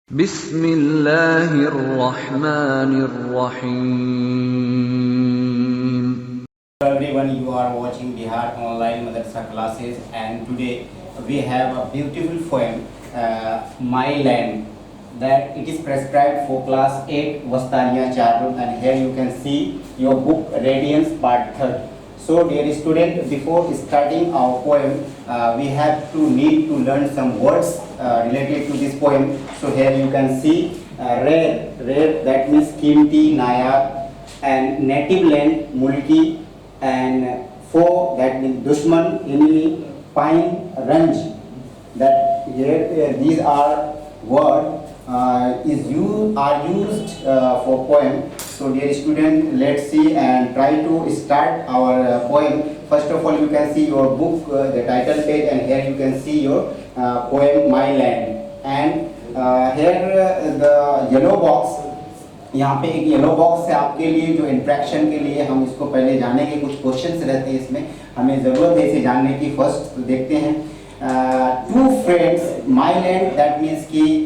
Bismillahirrahmanirrahim. Hello everyone, you are watching Bihar Online Madrasa classes, and today we have a beautiful poem, My Land, that it is prescribed for class 8 Vastaniya Charun, and here you can see your book Radiance part 3rd. So dear student, before starting our poem, we have to need to learn some words related to this poem. So here you can see rare, that means Kimti, Nayab, and native land, Mulki, and foe, that means Dushman, enemy, Pine, Ranj. That here these are words are used for poem. So dear student, let's see and try to start our poem. First of all, you can see your book, the title page, and here you can see your poem My Land. And here the yellow box, यहाँ पे एक yellow box है आपके लिए, जो interaction के लिए हम इसको पहले जानेंगे। कुछ क्वेश्चंस रहते हैं इसमें, हमें ज़रूरत है इसे जानने की। फर्स्ट तो देखते हैं, two friends, my land, that means कि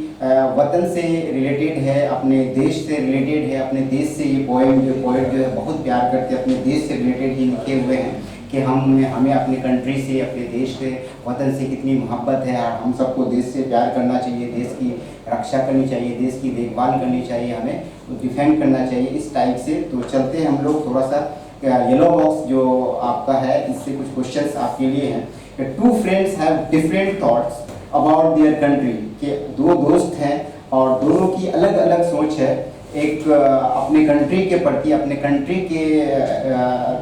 वतन से रिलेटेड है, अपने देश से रिलेटेड है। अपने देश से ये पोएट जो है बहुत प्यार करते हैं, अपने देश से रिलेटेड ही लिखे हुए हैं कि हमें अपने कंट्री से, अपने देश से, वतन से कितनी मोहब्बत है। और हम सबको देश से प्यार करना चाहिए, देश की रक्षा करनी चाहिए, देश की देखभाल करनी चाहिए, हमें डिफेंड करना चाहिए, इस टाइप से। तो चलते हैं हम लोग थोड़ा सा, येलो बॉक्स जो आपका है, इससे कुछ क्वेश्चंस आपके लिए हैं। Two friends have different thoughts about their country, कि दो दोस्त हैं और दोनों की अलग अलग सोच है। एक अपने कंट्री के प्रति, अपने कंट्री के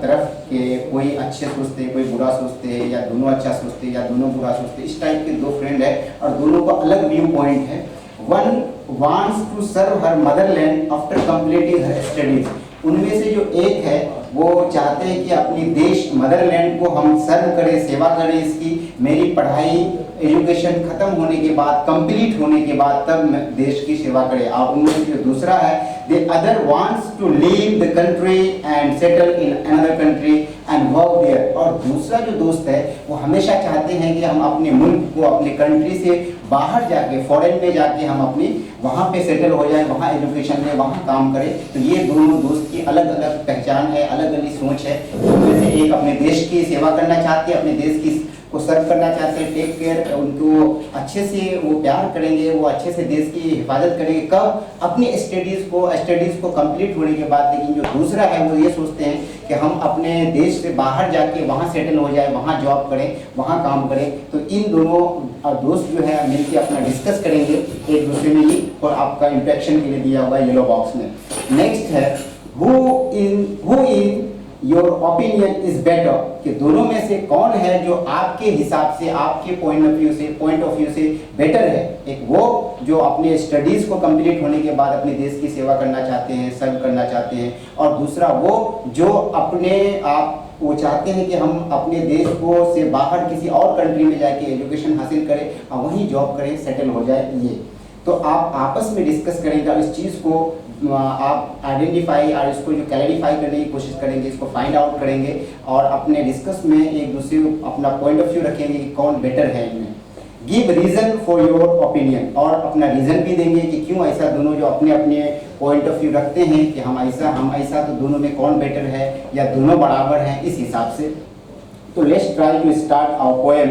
तरफ के कोई अच्छे सोचते हैं, कोई बुरा सोचते हैं, या दोनों अच्छा सोचते हैं या दोनों बुरा सोचते हैं। इस टाइप के दो फ्रेंड है और दोनों का अलग व्यू पॉइंट है। One wants to serve her motherland after completing her studies, उनमें से जो एक है वो चाहते हैं कि अपनी देश मदरलैंड को हम सर्व करें, सेवा करें इसकी। मेरी पढ़ाई एजुकेशन खत्म होने के बाद, कंप्लीट होने के बाद, तब देश की सेवा करें। और उनमें जो दूसरा है, the other wants to leave the country and settle in another country and work there. और दूसरा जो दोस्त है वो हमेशा चाहते हैं कि हम अपने मुल्क को, अपने कंट्री से बाहर जाके, फॉरेन में जाके हम अपनी वहाँ पे सेटल हो जाए, वहाँ एजुकेशन में, वहाँ काम करें। तो ये दोनों दोस्त की अलग अलग पहचान है, अलग अलग सोच है। उनमें से एक अपने देश की सेवा करना चाहते हैं, अपने देश की को सर्व करना चाहते हैं, टेक केयर, उनको अच्छे से वो प्यार करेंगे, वो अच्छे से देश की हिफाजत करेंगे। कब? अपनी स्टडीज़ को कंप्लीट होने के बाद। लेकिन जो दूसरा है वो ये सोचते हैं कि हम अपने देश से बाहर जाके वहाँ सेटल हो जाए, वहाँ जॉब करें, वहाँ काम करें। तो इन दोनों दोस्त जो है मिलकर अपना डिस्कस करेंगे एक दूसरे में ही, और आपका इंट्रैक्शन के लिए दिया हुआ है येलो बॉक्स में। नेक्स्ट है, who in your opinion is better, कि दोनों में से कौन है जो आपके हिसाब से, आपके पॉइंट ऑफ व्यू से बेटर है। एक वो जो अपने स्टडीज को कंप्लीट होने के बाद अपने देश की सेवा करना चाहते हैं, सर्व करना चाहते हैं, और दूसरा वो जो अपने आप वो चाहते हैं कि हम अपने देश को से बाहर किसी और कंट्री में जाके एजुकेशन हासिल करें और वहीं जॉब करें, सेटल हो जाए। ये तो आप आपस में डिस्कस करेंगे और इस चीज़ को आप आइडेंटिफाई और इसको जो क्लैरिफाई करने की कोशिश करेंगे, इसको फाइंड आउट करेंगे और अपने डिस्कस में एक दूसरे अपना पॉइंट ऑफ व्यू रखेंगे कि कौन बेटर है इनमें। Give reason for your opinion, और अपना रीजन भी देंगे कि क्यों ऐसा, दोनों जो अपने अपने पॉइंट ऑफ व्यू रखते हैं कि हम ऐसा, तो दोनों में कौन बेटर है या दोनों बराबर हैं, इस हिसाब से। तो let's try to start our poem.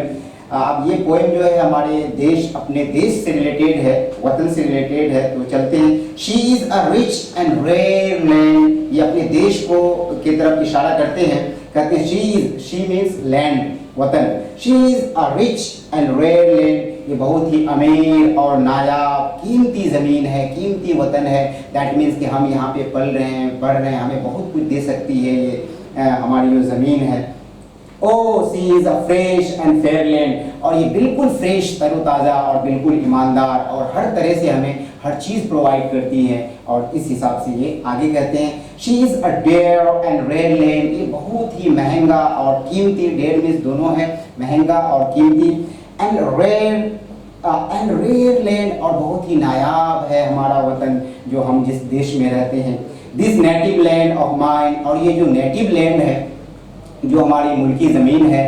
अब ये पोएम जो है हमारे देश, अपने देश से रिलेटेड है, वतन से रिलेटेड है। तो चलते हैं। She is a rich and rare land, ये अपने देश को की तरफ इशारा करते हैं। कहते हैं शी मीन्स लैंड, वतन। She is a rich and rare land, ये बहुत ही अमीर और नायाब कीमती ज़मीन है, कीमती वतन है। दैट मीन्स कि हम यहाँ पे पल रहे हैं, पढ़ रहे हैं, हमें बहुत कुछ दे सकती है ये हमारी जो ज़मीन है। Oh, she is a fresh and fair land, और ये बिल्कुल फ्रेश, तरोताज़ा और बिल्कुल ईमानदार, और हर तरह से हमें हर चीज़ प्रोवाइड करती है। और इस हिसाब से ये आगे कहते हैं she is a dear and rare land, ये बहुत ही महंगा और कीमती, dear मीन्स दोनों है, महंगा और कीमती, and rare land, और बहुत ही नायाब है हमारा वतन, जो हम जिस देश में रहते हैं। This native land of mine, और ये जो नेटिव लैंड है, जो हमारी मुल्की ज़मीन है,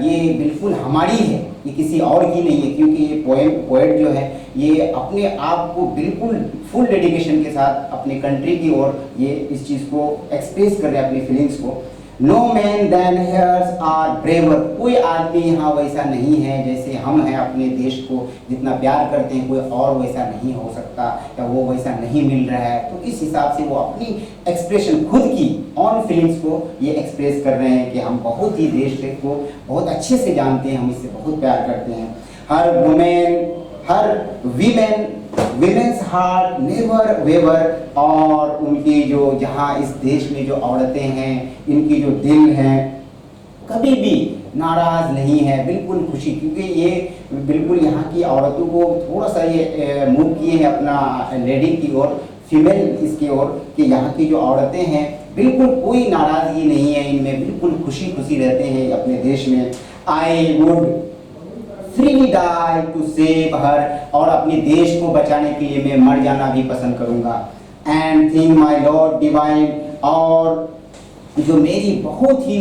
ये बिल्कुल हमारी है, ये किसी और की नहीं है, क्योंकि ये पोएट जो है ये अपने आप को बिल्कुल फुल डेडिकेशन के साथ अपने कंट्री की ओर ये इस चीज़ को एक्सप्रेस कर रहे हैं, अपनी फीलिंग्स को। No man than hers are braver, कोई आदमी यहाँ वैसा नहीं है जैसे हम हैं अपने देश को जितना प्यार करते हैं, कोई और वैसा नहीं हो सकता या वो वैसा नहीं मिल रहा है। तो इस हिसाब से वो अपनी एक्सप्रेशन खुद की ऑन फीलिंग्स को ये एक्सप्रेस कर रहे हैं कि हम बहुत ही देश को बहुत अच्छे से जानते हैं, हम इससे बहुत प्यार करते हैं। हर वुमेन, हर वीमेंस हार्ट नेवर वेवर, और उनकी जो जहाँ इस देश में जो औरतें हैं इनकी जो दिल हैं कभी भी नाराज़ नहीं है, बिल्कुल खुशी, क्योंकि ये बिल्कुल यहाँ की औरतों को थोड़ा सा ये मूव किए हैं अपना लेडी की ओर, फीमेल इसकी ओर, कि यहाँ की जो औरतें हैं बिल्कुल कोई नाराज़गी नहीं है इनमें, बिल्कुल खुशी खुशी रहते हैं अपने देश में। I would freely die to save her, और अपने देश को बचाने के लिए मैं मर जाना भी पसंद करूँगा। And think my lord divine, और जो मेरी बहुत ही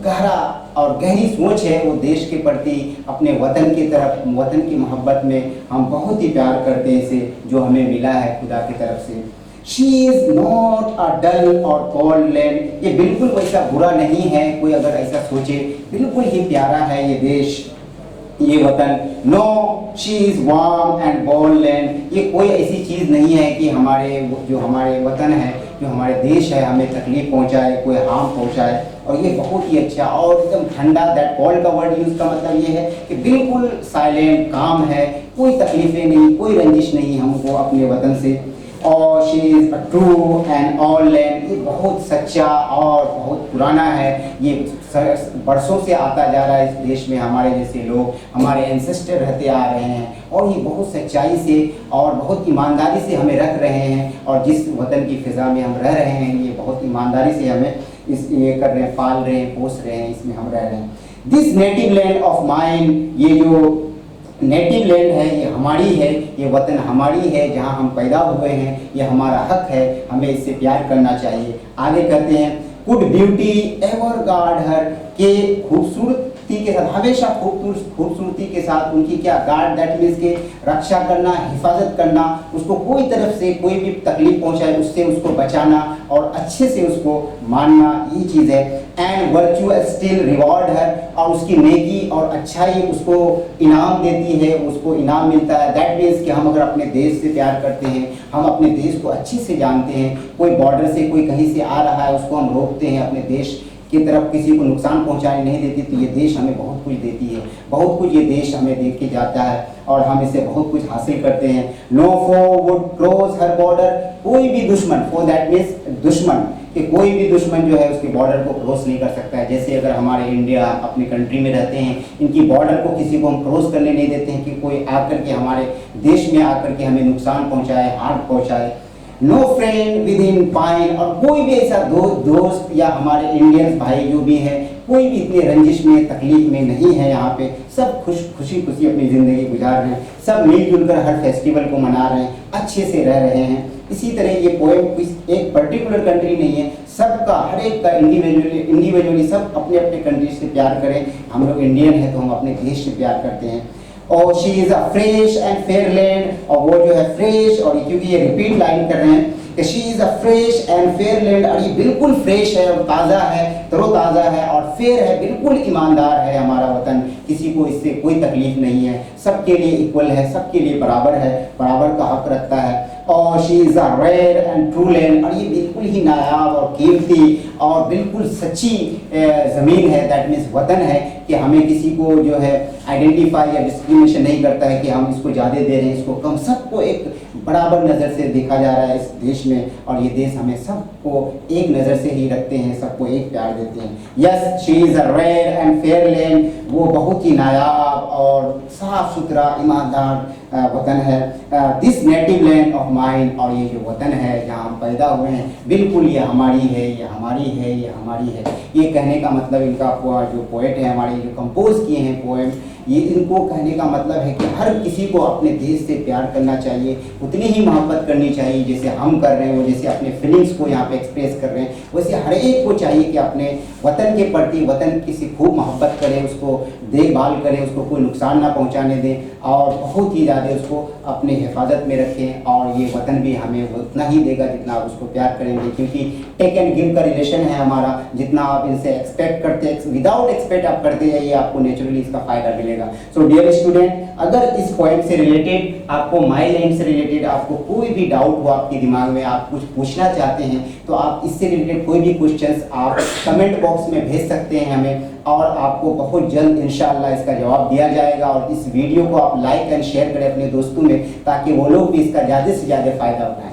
गहरा और गहरी सोच है वो देश के प्रति, अपने वतन की तरफ, वतन की मोहब्बत में हम बहुत ही प्यार करते हैं इसे, जो हमें मिला है खुदा की तरफ से। शी इज़ नॉट अ डल और कोल्ड लैंड, ये बिल्कुल वैसा बुरा नहीं है, कोई अगर ऐसा सोचे, बिल्कुल ही प्यारा है ये देश, ये वतन। No she is warm and bold land, ये कोई ऐसी चीज़ नहीं है कि हमारे वतन है, जो हमारे देश है, हमें तकलीफ पहुंचाए, कोई हार्म पहुंचाए। और ये बहुत ही अच्छा और एकदम ठंडा, दैट कोल्ड का वर्ड यूज़ का मतलब ये है कि बिल्कुल साइलेंट काम है, कोई तकलीफ़ें नहीं, कोई रंजिश नहीं हमको अपने वतन से। और she is a true and all land, ये बहुत सच्चा और बहुत पुराना है, ये बरसों से आता जा रहा है इस देश में, हमारे जैसे लोग, हमारे एंसेस्टर रहते आ रहे हैं, और ये बहुत सच्चाई से और बहुत ईमानदारी से हमें रख रहे हैं, और जिस वतन की फ़िज़ा में हम रह रहे हैं ये बहुत ईमानदारी से हमें ये कर रहे हैं, पाल रहे हैं, पोस रहे हैं, इसमें हम रह रहे हैं। This native land of mine, ये जो नेटिव लैंड है ये हमारी है, ये वतन हमारी है, जहाँ हम पैदा हुए हैं, ये हमारा हक है, हमें इससे प्यार करना चाहिए। आगे कहते हैं कुड ब्यूटी एवर गार्ड हर, के खूबसूरती के साथ, हमेशा खूबसूरती के साथ उनकी क्या गार्ड, दैट मीन्स के रक्षा करना, हिफाजत करना, उसको कोई तरफ से कोई भी तकलीफ पहुंचाए उससे उसको बचाना और अच्छे से उसको मानना, ये चीज़ है। एंड वर्च्यू स्टिल रिवॉर्ड है, और उसकी नेकी और अच्छाई उसको इनाम देती है, उसको इनाम मिलता है। दैट मीन्स कि हम अगर अपने देश से प्यार करते हैं, हम अपने देश को अच्छे से जानते हैं, कोई बॉर्डर से कोई कहीं से आ रहा है उसको हम रोकते हैं, अपने देश की तरफ किसी को नुकसान पहुंचाने नहीं देती, तो ये देश हमें बहुत कुछ देती है, बहुत कुछ ये देश हमें दे के जाता है और हम इससे बहुत कुछ हासिल करते हैं। No foe would cross her border, कोई भी दुश्मन, फो दैट मीन्स दुश्मन, कि कोई भी दुश्मन जो है उसके बॉर्डर को क्रॉस नहीं कर सकता है। जैसे अगर हमारे इंडिया अपनी कंट्री में रहते हैं, इनकी बॉर्डर को किसी को हम क्रॉस करने नहीं देते हैं कि कोई आकर के हमारे देश में आकर के हमें नुकसान पहुंचाए, हार्म पहुंचाए। No friend within pine, और कोई भी ऐसा दोस्त या हमारे इंडियंस भाई जो भी है, कोई भी इतने रंजिश में तकलीफ में नहीं है, यहाँ पे सब खुशी अपनी ज़िंदगी गुजार रहे हैं, सब मिलजुल कर हर फेस्टिवल को मना रहे हैं, अच्छे से रह रहे हैं। इसी तरह ये पोएम एक पर्टिकुलर कंट्री नहीं है, सबका, हर एक का इंडिविजुअली सब अपने अपने कंट्री से प्यार करें। हम लोग इंडियन हैं तो हम अपने देश से प्यार करते हैं। और she is a fresh and fair land, और वो जो है फ्रेश, और क्योंकि ये रिपीट लाइन कर रहे हैं कि she is a fresh and fair land, और ये बिल्कुल फ्रेश है और ताज़ा है, तरोताज़ा है और फेयर है, बिल्कुल ईमानदार है हमारा वतन, किसी को इससे कोई तकलीफ नहीं है, सबके लिए इक्वल है, सबके लिए बराबर है, बराबर का हक रखता है। और she is a rare and true land, और ये बिल्कुल ही नायाब और कीमती और बिल्कुल सच्ची ज़मीन है, दैट मीन्स वतन है, कि हमें किसी को जो है आइडेंटिफाई या डिस्क्रिमिनेशन नहीं करता है कि हम इसको ज़्यादा दे रहे हैं, इसको कम, सबको एक बराबर नज़र से देखा जा रहा है इस देश में, और ये देश हमें सबको एक नज़र से ही रखते हैं, सबको एक प्यार देते हैं। Yes she is a rare and fair land, वो बहुत ही नायाब और साफ़ सुथरा ईमानदार वतन है। This native land of mine, और ये जो वतन है जहाँ हम पैदा हुए हैं, बिल्कुल ये हमारी है, ये हमारी है, ये हमारी है। ये कहने का मतलब इनका जो पोएट है हमारे, जो कंपोज किए हैं पोएम, ये इनको कहने का मतलब है कि हर किसी को अपने देश से प्यार करना चाहिए, उतनी ही मोहब्बत करनी चाहिए जैसे हम कर रहे हैं, वो जैसे अपने फीलिंग्स को यहाँ पे एक्सप्रेस कर रहे हैं, वैसे हर एक को चाहिए कि अपने वतन के प्रति वतन की से खूब मोहब्बत करें, उसको देखभाल करें, उसको कोई नुकसान ना पहुँचाने दें और बहुत ही ज़्यादा उसको अपने हिफाजत में रखें। और ये वतन भी हमें उतना ही देगा जितना आप उसको प्यार करेंगे, क्योंकि टेक एंड गिव का रिलेशन है हमारा। जितना आप इनसे एक्सपेक्ट करते हैं, विदाउट एक्सपेक्ट आप करते जाइए, आपको नेचुरली इसका फायदा मिलेगा। सो डियर स्टूडेंट, अगर इस पॉइंट से रिलेटेड आपको माई लैंड से रिलेटेड आपको कोई भी डाउट हो आपके दिमाग में, आप कुछ पूछना चाहते हैं, तो आप इससे रिलेटेड कोई भी क्वेश्चंस आप कमेंट बॉक्स में भेज सकते हैं हमें, और आपको बहुत जल्द इंशाअल्लाह इसका जवाब दिया जाएगा। और इस वीडियो को आप लाइक एंड शेयर करें अपने दोस्तों में, ताकि वो लोग भी इसका ज़्यादा से ज़्यादा फायदा उठाएं।